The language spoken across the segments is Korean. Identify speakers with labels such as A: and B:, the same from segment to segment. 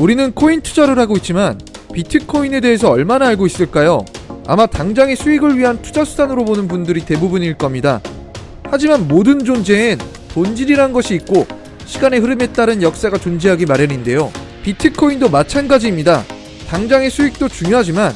A: 우리는 코인 투자를 하고 있지만 비트코인에 대해서 얼마나 알고 있을까요? 아마 당장의 수익을 위한 투자 수단으로 보는 분들이 대부분일 겁니다. 하지만 모든 존재엔 본질이란 것이 있고 시간의 흐름에 따른 역사가 존재하기 마련인데요. 비트코인도 마찬가지입니다. 당장의 수익도 중요하지만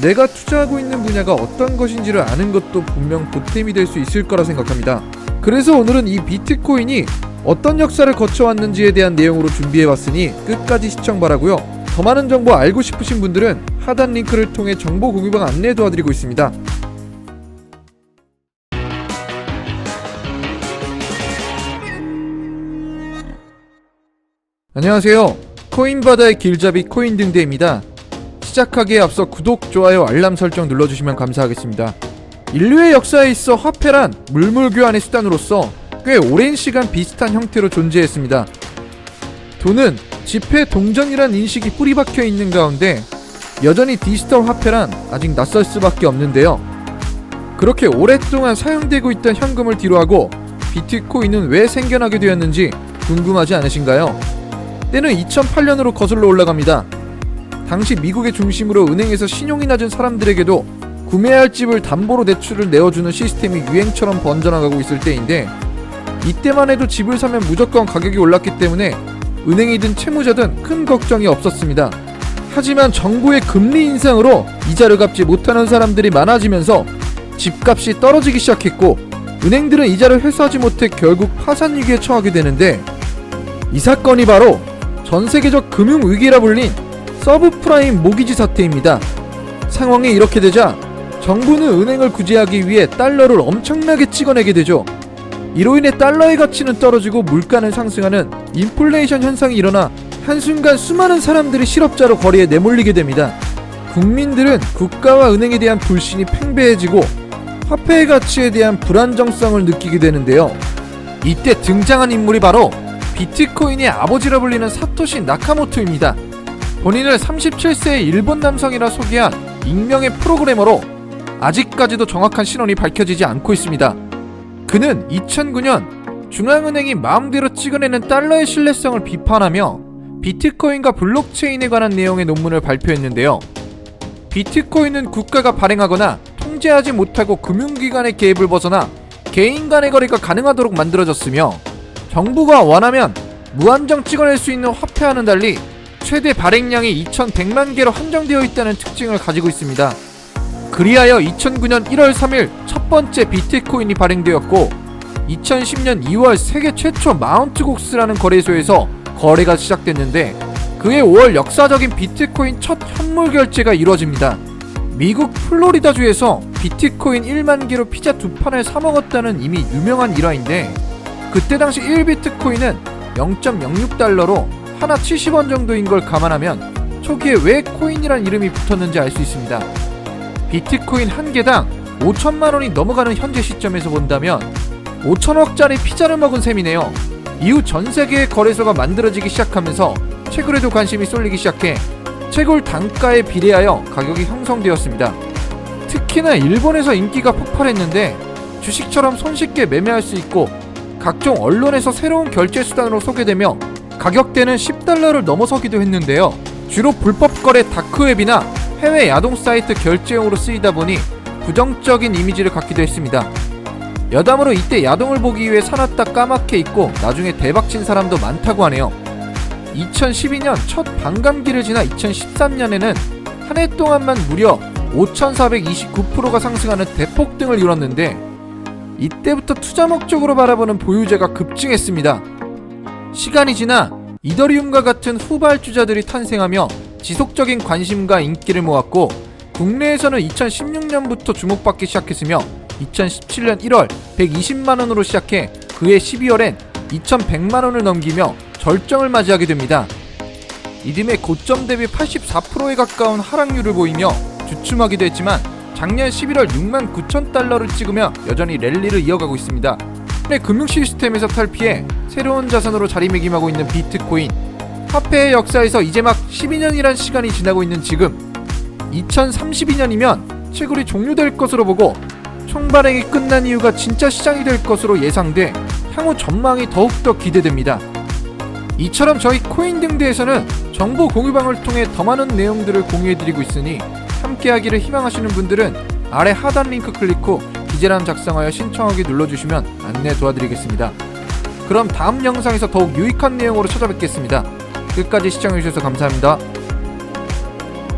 A: 내가 투자하고 있는 분야가 어떤 것인지를 아는 것도 분명 보탬이 될 수 있을 거라 생각합니다. 그래서 오늘은 이 비트코인이 어떤 역사를 거쳐왔는지에 대한 내용으로 준비해봤으니 끝까지 시청 바라고요. 더 많은 정보 알고 싶으신 분들은 하단 링크를 통해 정보 공유방 안내 도와드리고 있습니다. 안녕하세요. 코인바다의 길잡이 코인등대입니다. 시작하기에 앞서 구독, 좋아요, 알람 설정 눌러주시면 감사하겠습니다. 인류의 역사에 있어 화폐란 물물교환의 수단으로서 꽤 오랜 시간 비슷한 형태로 존재했습니다. 돈은 지폐 동전이란 인식이 뿌리박혀 있는 가운데 여전히 디지털 화폐란 아직 낯설 수밖에 없는데요. 그렇게 오랫동안 사용되고 있던 현금을 뒤로하고 비트코인은 왜 생겨나게 되었는지 궁금하지 않으신가요? 때는 2008년으로 거슬러 올라갑니다. 당시 미국의 중심으로 은행에서 신용이 낮은 사람들에게도 구매해야 할 집을 담보로 대출을 내어주는 시스템이 유행처럼 번져나가고 있을 때인데, 이때만 해도 집을 사면 무조건 가격이 올랐기 때문에 은행이든 채무자든 큰 걱정이 없었습니다. 하지만 정부의 금리 인상으로 이자를 갚지 못하는 사람들이 많아지면서 집값이 떨어지기 시작했고, 은행들은 이자를 회수하지 못해 결국 파산 위기에 처하게 되는데, 이 사건이 바로 전 세계적 금융위기라 불린 서브프라임 모기지 사태입니다. 상황이 이렇게 되자 정부는 은행을 구제하기 위해 달러를 엄청나게 찍어내게 되죠. 이로 인해 달러의 가치는 떨어지고 물가는 상승하는 인플레이션 현상이 일어나 한순간 수많은 사람들이 실업자로 거리에 내몰리게 됩니다. 국민들은 국가와 은행에 대한 불신이 팽배해지고 화폐의 가치에 대한 불안정성을 느끼게 되는데요. 이때 등장한 인물이 바로 비트코인의 아버지라 불리는 사토시 나카모토입니다. 본인을 37세의 일본 남성이라 소개한 익명의 프로그래머로 아직까지도 정확한 신원이 밝혀지지 않고 있습니다. 그는 2009년 중앙은행이 마음대로 찍어내는 달러의 신뢰성을 비판하며 비트코인과 블록체인에 관한 내용의 논문을 발표했는데요. 비트코인은 국가가 발행하거나 통제하지 못하고 금융기관의 개입을 벗어나 개인 간의 거래가 가능하도록 만들어졌으며, 정부가 원하면 무한정 찍어낼 수 있는 화폐와는 달리 최대 발행량이 2100만 개로 한정되어 있다는 특징을 가지고 있습니다. 그리하여 2009년 1월 3일 첫 번째 비트코인이 발행되었고, 2010년 2월 세계 최초 마운트 곡스라는 거래소에서 거래가 시작됐는데, 그해 5월 역사적인 비트코인 첫 현물 결제가 이루어집니다. 미국 플로리다주에서 비트코인 1만 개로 피자 2판을 사 먹었다는 이미 유명한 일화인데, 그때 당시 1비트코인은 0.06달러로 하나 70원 정도인 걸 감안하면 초기에 왜 코인이란 이름이 붙었는지 알 수 있습니다. 비트코인 한 개당 5천만 원이 넘어가는 현재 시점에서 본다면 5천억짜리 피자를 먹은 셈이네요. 이후 전 세계의 거래소가 만들어지기 시작하면서 채굴에도 관심이 쏠리기 시작해 채굴 단가에 비례하여 가격이 형성되었습니다. 특히나 일본에서 인기가 폭발했는데 주식처럼 손쉽게 매매할 수 있고 각종 언론에서 새로운 결제 수단으로 소개되며 가격대는 10달러를 넘어서기도 했는데요. 주로 불법 거래 다크웹이나 해외 야동 사이트 결제용으로 쓰이다 보니 부정적인 이미지를 갖기도 했습니다. 여담으로 이때 야동을 보기 위해 사놨다 까맣게 잊고 나중에 대박친 사람도 많다고 하네요. 2012년 첫 반감기를 지나 2013년에는 한 해 동안만 무려 5429%가 상승하는 대폭등을 이뤘는데, 이때부터 투자 목적으로 바라보는 보유자가 급증했습니다. 시간이 지나 이더리움과 같은 후발주자들이 탄생하며 지속적인 관심과 인기를 모았고, 국내에서는 2016년부터 주목받기 시작했으며 2017년 1월 120만원으로 시작해 그해 12월엔 2100만원을 넘기며 절정을 맞이하게 됩니다. 이듬해 고점 대비 84%에 가까운 하락률을 보이며 주춤하기도 했지만 작년 11월 6만 9천 달러를 찍으며 여전히 랠리를 이어가고 있습니다. 금융 시스템에서 탈피해 새로운 자산으로 자리매김하고 있는 비트코인. 화폐의 역사에서 이제 막 12년이란 시간이 지나고 있는 지금, 2032년이면 채굴이 종료될 것으로 보고 총발행이 끝난 이유가 진짜 시장이 될 것으로 예상돼 향후 전망이 더욱더 기대됩니다. 이처럼 저희 코인등대에서는 정보 공유방을 통해 더 많은 내용들을 공유해드리고 있으니 함께하기를 희망하시는 분들은 아래 하단 링크 클릭 후 기재란 작성하여 신청하기 눌러주시면 안내 도와드리겠습니다. 그럼 다음 영상에서 더욱 유익한 내용으로 찾아뵙겠습니다. 끝까지 시청해주셔서 감사합니다.